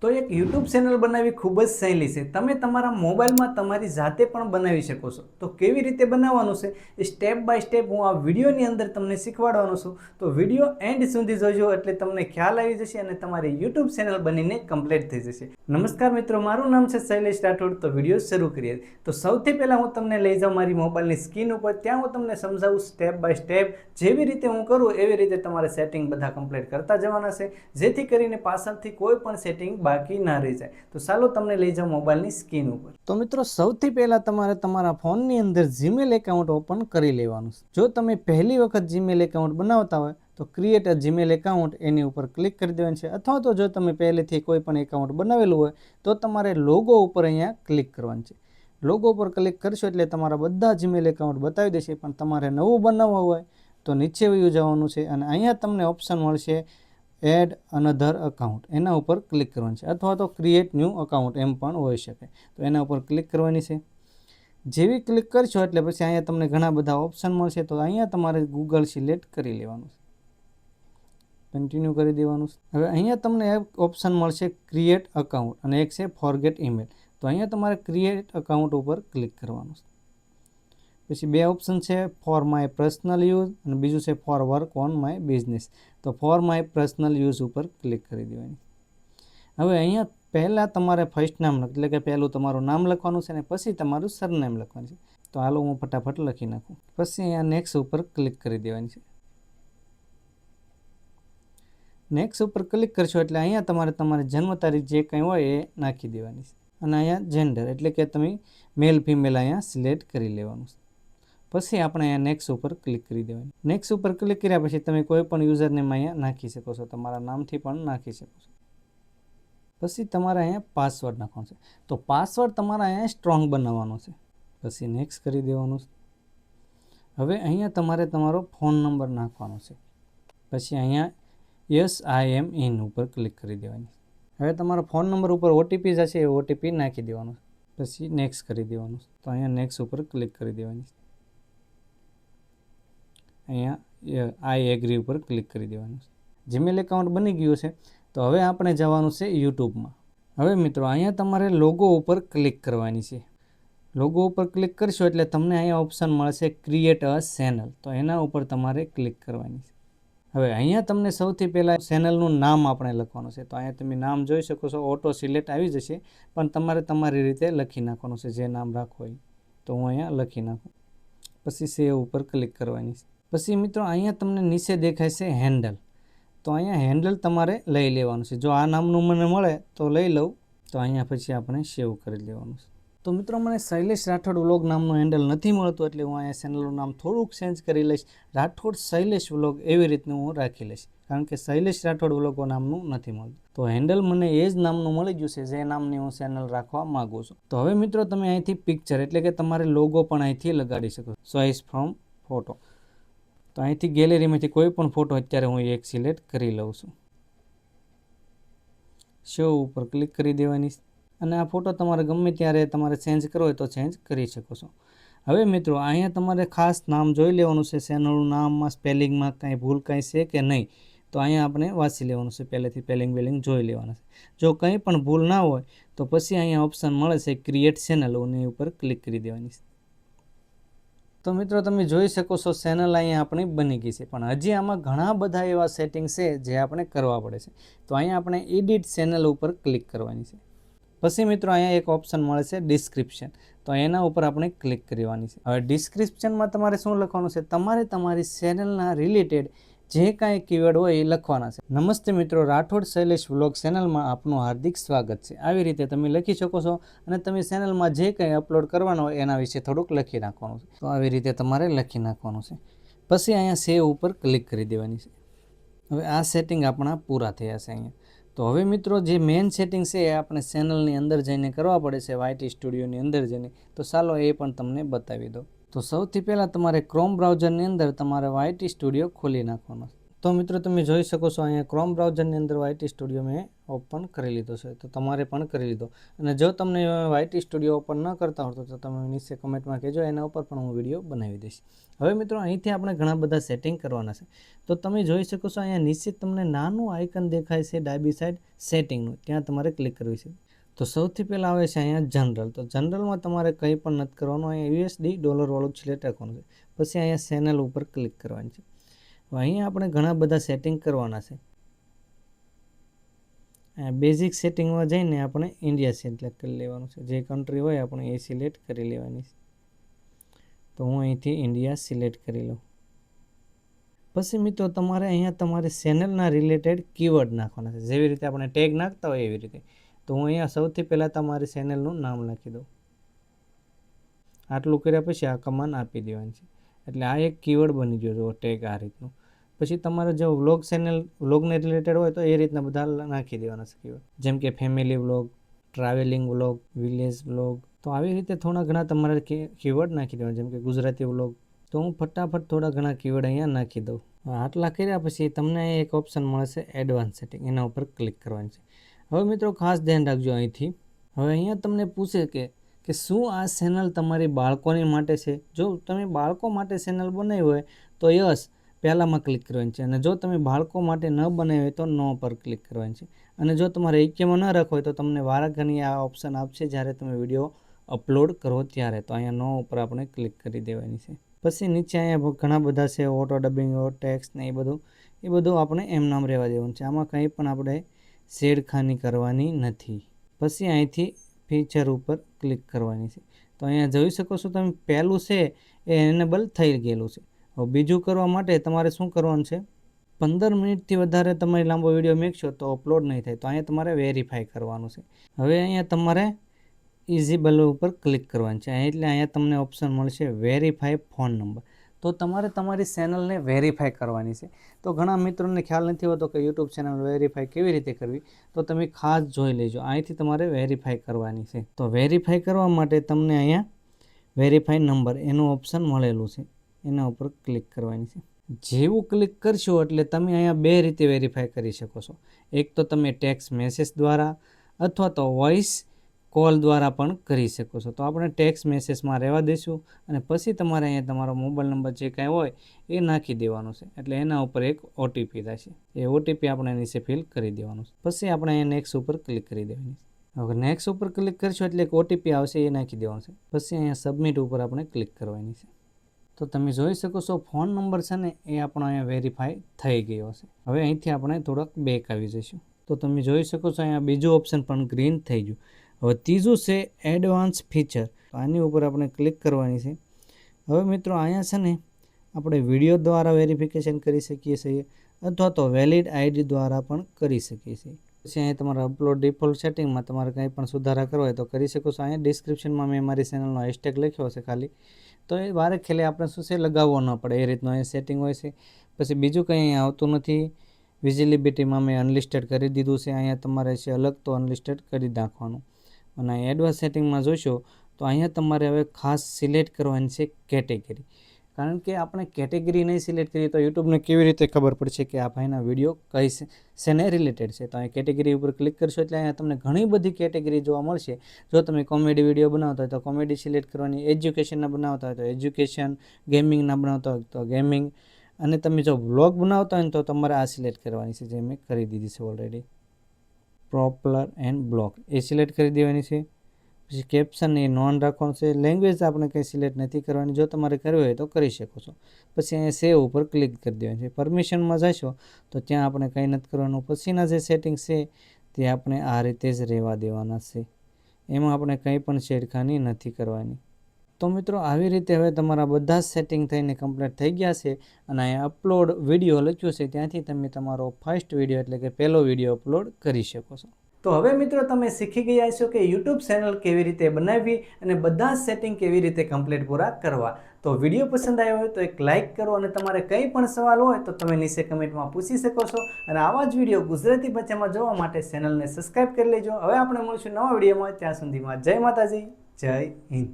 તો એક YouTube channel બનાવવી ખૂબ જ સહેલી છે. તમે તમારા મોબાઈલમાં તમારી જાતે પણ બનાવી શકો છો. તો કેવી રીતે બનાવવાનું છે એ સ્ટેપ બાય સ્ટેપ હું આ વિડીયોની અંદર તમને શીખવાડવાનો છું. તો વિડીયો એન્ડ સુધી જોજો એટલે તમને ખ્યાલ આવી જશે અને તમારી યુટ્યુબ ચેનલ બનીને કમ્પ્લીટ થઈ જશે. નમસ્કાર મિત્રો, મારું નામ છે શૈલેષ રાઠોડ. તો વિડીયો શરૂ કરીએ. તો સૌથી પહેલાં હું તમને લઈ જાઉં મારી મોબાઈલની સ્ક્રીન ઉપર. ત્યાં હું તમને સમજાવું સ્ટેપ બાય સ્ટેપ. જેવી રીતે હું કરું એવી રીતે તમારે સેટિંગ બધા કમ્પ્લીટ કરતા જવાના છે, જેથી કરીને પાછળથી કોઈ પણ સેટિંગ બાકી ના રહી જાય. તો ચાલો તમને લઈ જાઉં મોબાઈલની સ્ક્રીન ઉપર. તો મિત્રો, સૌથી પહેલા તમારે તમારા ફોનની અંદર જીમેલ એકાઉન્ટ ઓપન કરી લેવાનું છે. જો તમે પહેલી વખત જીમેલ એકાઉન્ટ બનાવતા હોય તો ક્રિએટ અ જીમેલ એકાઉન્ટ એની ઉપર ક્લિક કરી દેવાનું છે. અથવા તો જો તમે પહેલેથી કોઈ પણ એકાઉન્ટ બનાવેલું હોય તો તમારે લોગો ઉપર અહીંયા ક્લિક કરવાનું છે. લોગો ઉપર ક્લિક કરશો એટલે તમારા બધા જીમેલ એકાઉન્ટ બતાવી દેશે. પણ તમારે નવું બનાવવું હોય તો નીચે વયું જવાનું છે અને અહીંયા તમને ઓપ્શન મળશે એડ અનધર અકાઉન્ટ. એના ઉપર ક્લિક કરવાનું છે. અથવા તો ક્રિએટ ન્યૂ અકાઉન્ટ એમ પણ હોઈ શકે. તો એના ઉપર ક્લિક કરવાની છે. જેવી ક્લિક કરશો એટલે પછી અહીંયા તમને ઘણા બધા ઓપ્શન મળશે. તો અહીંયા તમારે ગૂગલ સિલેક્ટ કરી લેવાનું છે. કન્ટિન્યુ કરી દેવાનું છે. હવે અહીંયા તમને એક ઓપ્શન મળશે ક્રિએટ અકાઉન્ટ અને એક છે ફોરગેટ ઈમેલ. તો અહીંયા તમારે ક્રિએટ અકાઉન્ટ ઉપર ક્લિક કરવાનું છે. પછી બે ઓપ્શન છે ફોર માય પર્સનલ યુઝ અને બીજું છે for work on my business. તો ફોર માય પર્સનલ યુઝ ઉપર ક્લિક કરી દેવાની. હવે અહીંયા પહેલાં તમારે ફર્સ્ટ નામ એટલે કે પહેલું તમારું નામ લખવાનું છે અને પછી તમારું સરનેમ લખવાનું છે. તો હાલો હું ફટાફટ લખી નાખું. પછી અહીંયા નેક્સ્ટ ઉપર ક્લિક કરી દેવાની છે. નેક્સ્ટ ઉપર ક્લિક કરશો એટલે અહીંયા તમારે તમારી જન્મ તારીખ જે કંઈ હોય એ નાખી દેવાની છે. અને અહીંયા જેન્ડર એટલે કે તમે મેલ ફિમેલ અહીંયા સિલેક્ટ કરી લેવાનું છે. પછી આપણે અહીંયા નેક્સ્ટ ઉપર ક્લિક કરી દેવાની. નેક્સ્ટ ઉપર ક્લિક કર્યા પછી તમે કોઈ પણ યુઝરનેમ અહીંયા નાખી શકો છો. તમારા નામથી પણ નાખી શકો છો. પછી તમારે અહીંયા પાસવર્ડ નાખવાનો છે. તો પાસવર્ડ તમારે અહીંયા સ્ટ્રોંગ બનાવવાનો છે. પછી નેક્સ્ટ કરી દેવાનું છે. હવે અહીંયા તમારે તમારો ફોન નંબર નાખવાનો છે. પછી અહીંયા યસ આઈ એમ ઇન ઉપર ક્લિક કરી દેવાની. હવે તમારો ફોન નંબર ઉપર ઓટીપી જશે એ ઓટીપી નાખી દેવાનો. પછી નેક્સ્ટ કરી દેવાનું. તો અહીંયા નેક્સ્ટ ઉપર ક્લિક કરી દેવાની. અહીંયા આઈ એગ્રી ઉપર ક્લિક કરી દેવાનું. જીમેલ એકાઉન્ટ બની ગયું છે. તો હવે આપણે જવાનું છે યુટ્યુબમાં. હવે મિત્રો અહીંયા તમારે લોગો ઉપર ક્લિક કરવાની છે. લોગો ઉપર ક્લિક કરશો એટલે તમને અહીંયા ઓપ્શન મળશે ક્રિએટ અ ચેનલ. તો એના ઉપર તમારે ક્લિક કરવાની છે. હવે અહીંયા તમને સૌથી પહેલાં ચેનલનું નામ આપણે લખવાનું છે. તો અહીંયા તમે નામ જોઈ શકો છો, ઓટો સિલેક્ટ આવી જશે. પણ તમારે તમારી રીતે લખી નાખવાનું છે જે નામ રાખવું હોય. તો હું અહીંયા લખી નાખું. પછી સેવ ઉપર ક્લિક કરવાની છે. પછી મિત્રો અહીંયા તમને નીચે દેખાય છે હેન્ડલ. તો અહીંયા હેન્ડલ તમારે લઈ લેવાનું છે. જો આ નામનું મને મળે તો લઈ લઉં. તો અહીંયા પછી આપણે સેવ કરી લેવાનું છે. તો મિત્રો મને શૈલેષ રાઠોડ વ્લોગ નામનું હેન્ડલ નથી મળતું એટલે હું અહીંયા ચેનલનું નામ થોડુંક ચેન્જ કરી લઈશ. રાઠોડ શૈલેષ વ્લોગ એવી રીતનું હું રાખી લઈશ. કારણ કે શૈલેષ રાઠોડ વ્લોગો નામનું નથી મળતું. તો હેન્ડલ મને એ જ નામનું મળી ગયું છે જે નામની હું ચેનલ રાખવા માગું છું. તો હવે મિત્રો તમે અહીંથી પિક્ચર એટલે કે તમારે લોગો પણ અહીંથી લગાડી શકો. Choice from photo. તો અહીંથી ગેલેરીમાંથી કોઈ પણ ફોટો અત્યારે હું એક સિલેક્ટ કરી લઉં છું. શો ઉપર ક્લિક કરી દેવાની. અને આ ફોટો તમારે ગમે ત્યારે તમારે ચેન્જ કરવો હોય તો ચેન્જ કરી શકો છો. હવે મિત્રો અહીંયા તમારે ખાસ નામ જોઈ લેવાનું છે. ચેનલનું નામમાં સ્પેલિંગમાં કાંઈ ભૂલ કાંઈ છે કે નહીં તો અહીંયા આપણે વાંચી લેવાનું છે. પહેલેથી સ્પેલિંગ જોઈ લેવાના છે. જો કંઈ પણ ભૂલ ના હોય તો પછી અહીંયા ઓપ્શન મળે છે ક્રિએટ ચેનલ. એની ઉપર ક્લિક કરી દેવાની છે. તો મિત્રો તમે જોઈ શકો છો ચેનલ અહીંયા આપણી બની ગઈ છે. પણ હજી આમાં ઘણા બધા એવા સેટિંગ છે જે આપણે કરવા પડે છે. તો અહીંયા આપણે એડિટ ચેનલ ઉપર ક્લિક કરવાની છે. પછી મિત્રો અહીંયા એક ઓપ્શન મળે છે ડિસ્ક્રિપ્શન. તો એના ઉપર આપણે ક્લિક કરવાની છે. હવે ડિસ્ક્રિપ્શનમાં તમારે શું લખવાનું છે? તમારે તમારી ચેનલના રિલેટેડ જે કાંઈ કીવર્ડ હોય એ લખવાના છે. નમસ્તે મિત્રો, રાઠોડ શૈલેષ વ્લોગ ચેનલમાં આપનું હાર્દિક સ્વાગત છે. આવી રીતે તમે લખી શકો છો અને તમે ચેનલમાં જે કંઈ અપલોડ કરવાનો હોય એના વિશે થોડુંક લખી નાખવાનું છે. તો આવી રીતે તમારે લખી નાખવાનું છે. પછી અહીંયા સેવ ઉપર ક્લિક કરી દેવાની છે. હવે આ સેટિંગ આપણા પૂરા થયા છે અહીંયા. તો હવે મિત્રો જે મેઇન સેટિંગ છે એ આપણે ચેનલની અંદર જઈને કરવા પડે છે, વાયટી સ્ટુડિયોની અંદર જઈને. તો ચાલો એ પણ તમને બતાવી દો. તો સૌથી પહેલાં તમારે ક્રોમ બ્રાઉઝરની અંદર તમારે વાયટી સ્ટુડિયો ખોલી નાખવાનો. તો મિત્રો તમે જોઈ શકો છો અહીંયા ક્રોમ બ્રાઉઝરની અંદર YT સ્ટુડિયો મેં ઓપન કરી લીધો છે, તો તમારે પણ કરી લીધો. અને જો તમને YT સ્ટુડિયો ઓપન ન કરતા હોતો તો તમે નીચે કમેન્ટમાં કહેજો, એના ઉપર પણ હું વિડીયો બનાવી દઈશ. હવે મિત્રો અહીંથી આપણે ઘણા બધા સેટિંગ કરવાના છે. તો તમે જોઈ શકો છો અહીંયા નીચે તમને નાનું આઇકન દેખાય છે ડાબી સાઈડ સેટિંગનું, ત્યાં તમારે ક્લિક કરવી છે. તો સૌથી પહેલાં આવે છે અહીંયા જનરલ. તો જનરલમાં તમારે કંઈ પણ નથી કરવાનું, અહીંયા USD ડોલરવાળું સિલેક્ટ રાખવાનું છે. પછી અહીંયા ચેનલ ઉપર ક્લિક કરવાની છે. અહીંયા આપણે ઘણા બધા સેટિંગ કરવાના છે. બેઝિક સેટિંગમાં જઈને આપણે ઇન્ડિયા સિલેક્ટ કરી લેવાનું છે. જે કન્ટ્રી હોય આપણે એ સિલેક્ટ કરી લેવાની છે. તો હું અહીંથી ઇન્ડિયા સિલેક્ટ કરી લઉં. પછી મિત્રો તમારે અહીંયા તમારી ચેનલના રિલેટેડ કીવર્ડ નાખવાના છે. જેવી રીતે આપણે ટેગ નાખતા હોય એવી રીતે. તો હું અહીંયા સૌથી પહેલાં તમારી ચેનલનું નામ લખી દઉં. આટલું કર્યા પછી આ કમાન્ડ આપી દેવાની છે. એટલે આ એક કીવર્ડ બની ગયો છે ટેગ આ રીતનું. પછી તમારે જો વ્લોગ ચેનલ વ્લોગને રિલેટેડ હોય તો એ રીતના બધા નાખી દેવાના છે કીવર્ડ, જેમ કે family vlog, travelling vlog, village vlog. તો આવી રીતે થોડા ઘણા તમારે કીવર્ડ નાખી દેવાના, જેમ કે ગુજરાતી વ્લોગ. તો હું ફટાફટ થોડા ઘણા કીવર્ડ અહીંયા નાખી દઉં. આટલા કર્યા પછી તમને અહીંયા એક ઓપ્શન મળે છે એડવાન્સ સેટિંગ, એના ઉપર ક્લિક કરવાની છે. હવે મિત્રો ખાસ ધ્યાન રાખજો અહીંથી. હવે અહીંયા તમને પૂછે કે શું આ ચેનલ તમારી બાળકોની માટે છે. જો તમે બાળકો માટે ચેનલ બનાવી હોય તો યસ પહેલાંમાં ક્લિક કરવાની છે, અને જો તમે બાળકો માટે ન બનાવી હોય તો નો પર ક્લિક કરવાની છે. અને જો તમારે એકેમાં ન રાખવો હોય તો તમને વારાઘડી આ ઓપ્શન આપશે જ્યારે તમે વિડીયો અપલોડ કરો ત્યારે. તો અહીંયા નો ઉપર આપણે ક્લિક કરી દેવાની છે. પછી નીચે અહીંયા ઘણા બધા છે, ઓટો ડબિંગ, ટેક્સ્ટ ને એ બધું આપણે એમ નામ રહેવા દેવાનું છે. આમાં કંઈ પણ આપણે છેડખાની કરવાની નથી. પછી અહીંથી ફીચર ઉપર ક્લિક કરવાની છે. તો અહીંયા જોઈ શકો છો તમે પહેલું છે એ એનેબલ થઈ ગયેલું છે. હવે બીજું કરવા માટે તમારે શું કરવાનું છે, 15 મિનિટથી વધારે તમે લાંબો વિડીયો મેકશો તો અપલોડ નહીં થાય. તો અહીંયા તમારે વેરીફાઈ કરવાનું છે. હવે અહીંયા તમારે ઇઝીબલ ઉપર ક્લિક કરવાનું છે. એટલે અહીંયા તમને ઓપ્શન મળશે વેરીફાઈ ફોન નંબર. તો તમારે તમારી ચેનલને વેરીફાઈ કરવાની છે. તો ઘણા મિત્રોને ખ્યાલ નથી હોતો કે યુટ્યુબ ચેનલ વેરીફાઈ કેવી રીતે કરવી. તો તમે ખાસ જોઈ લેજો, અહીંથી તમારે વેરીફાઈ કરવાની છે. તો વેરીફાઈ કરવા માટે તમને અહીંયા વેરીફાઈ નંબર એનું ઓપ્શન મળેલું છે, એના ઉપર ક્લિક કરવાની છે. જેવું ક્લિક કરશો એટલે તમે અહીંયા બે રીતે વેરીફાઈ કરી શકો છો. એક તો તમે ટેક્સ્ટ મેસેજ દ્વારા અથવા તો વોઇસ કોલ દ્વારા પણ કરી શકો છો. તો આપણે ટેક્સ્ટ મેસેજમાં રહેવા દઈશું અને પછી તમારે અહીંયા તમારો મોબાઈલ નંબર જે કાંઈ હોય એ નાખી દેવાનો છે. એટલે એના ઉપર એક OTP થશે, એ OTP આપણે નીચે ફિલ કરી દેવાનું છે. પછી આપણે અહીંયા નેક્સ્ટ ઉપર ક્લિક કરી દેવાની છે. હવે નેક્સ્ટ ઉપર ક્લિક કરશો એટલે એક OTP આવશે, એ નાખી દેવાનું છે. પછી અહીંયા સબમિટ ઉપર આપણે ક્લિક કરવાની છે. તો તમે જોઈ શકો છો ફોન નંબર છે ને એ આપણો અહીંયા વેરીફાઈ થઈ ગયો છે. હવે અહીંથી આપણે થોડાક બેક આવી જઈશું. તો તમે જોઈ શકો છો અહીંયા બીજું ઓપ્શન પણ ગ્રીન થઈ ગયું. હવે ત્રીજું છે એડવાન્સ ફીચર. આની ઉપર આપણે ક્લિક કરવાની છે. હવે મિત્રો અહીંયા છે ને આપણે વિડીયો દ્વારા વેરિફિકેશન કરી શકીએ છીએ અથવા તો વેલિડ ID દ્વારા પણ કરી શકીએ છીએ. પછી અહીંયા તમારા અપલોડ ડિફોલ્ટ સેટિંગમાં તમારે કંઈ પણ સુધારા કરવા હોય તો કરી શકો છો. અહીંયા ડિસ્ક્રિપ્શનમાં મેં મારી ચેનલનો હેશટેગ લખ્યો છે ખાલી, તો એ વારે ખેલે આપણે શું છે લગાવવો ન પડે એ રીતનું અહીંયા સેટિંગ હોય છે. પછી બીજું કંઈ અહીંયા આવતું નથી. વિઝિબિલિટીમાં મેં અનલિસ્ટેડ કરી દીધું છે. અહીંયા તમારે છે અલગ તો અનલિસ્ટેડ કરી નાખવાનું. અને એડવાન્સ સેટિંગમાં જોશો તો અહીંયા તમારે હવે ખાસ સિલેક્ટ કરવાની છે કેટેગરી. કારણ કે આપણે કેટેગરી નહીં સિલેક્ટ કરીએ તો યુટ્યુબને કેવી રીતે ખબર પડશે કે આ ભાઈના વિડીયો કઈ શેને રિલેટેડ છે. તો અહીં કેટેગરી ઉપર ક્લિક કરશો એટલે અહીંયા તમને ઘણી બધી કેટેગરી જોવા મળશે. જો તમે કોમેડી વિડીયો બનાવતા હોય તો કોમેડી સિલેક્ટ કરવાની, એજ્યુકેશનના બનાવતા હોય તો એજ્યુકેશન, ગેમિંગના બનાવતા હોય તો ગેમિંગ, અને તમે જો વ્લોગ બનાવતા હોય તો તમારે આ સિલેક્ટ કરવાની છે, જે મેં કરી દીધી છે already. Popular and blog A select કરી દેવાની છે. પછી કેપ્શન એ નોન રાખવાનું છે. લેંગ્વેજ આપણે કંઈ સિલેક્ટ નથી કરવાની, જો તમારે કરવી હોય તો કરી શકો છો. પછી અહીંયા સેવ ઉપર ક્લિક કરી દેવાની છે. પરમિશનમાં જશો તો ત્યાં આપણે કંઈ નથી કરવાનું. પછીના જે સેટિંગ છે તે આપણે આ રીતે જ રહેવા દેવાના છે. એમાં આપણે કંઈ પણ છેડખાની નથી કરવાની. તો મિત્રો આવી રીતે હવે તમારા બધા જ સેટિંગ થઈને કમ્પ્લીટ થઈ ગયા છે. અને અહીંયા અપલોડ વિડીયો લખ્યું છે, ત્યાંથી તમે તમારો ફર્સ્ટ વિડીયો એટલે કે પહેલો વિડીયો અપલોડ કરી શકો છો. તો હવે મિત્રો તમે શીખી ગયા છો કે YouTube ચેનલ કેવી રીતે બનાવવી અને બધા જ સેટિંગ કેવી રીતે કમ્પ્લીટ પૂરા કરવા. તો વિડીયો પસંદ આવ્યો હોય તો એક લાઇક કરો, અને તમારે કંઈ પણ સવાલ હોય તો તમે નીચે કમેન્ટમાં પૂછી શકો છો. અને આવા જ વિડીયો ગુજરાતી ભાષામાં જોવા માટે ચેનલને સબસ્ક્રાઈબ કરી લેજો. હવે આપણે મળીશું નવા વિડીયોમાં. ત્યાં સુધીમાં જય માતાજી, જય હિન્દ.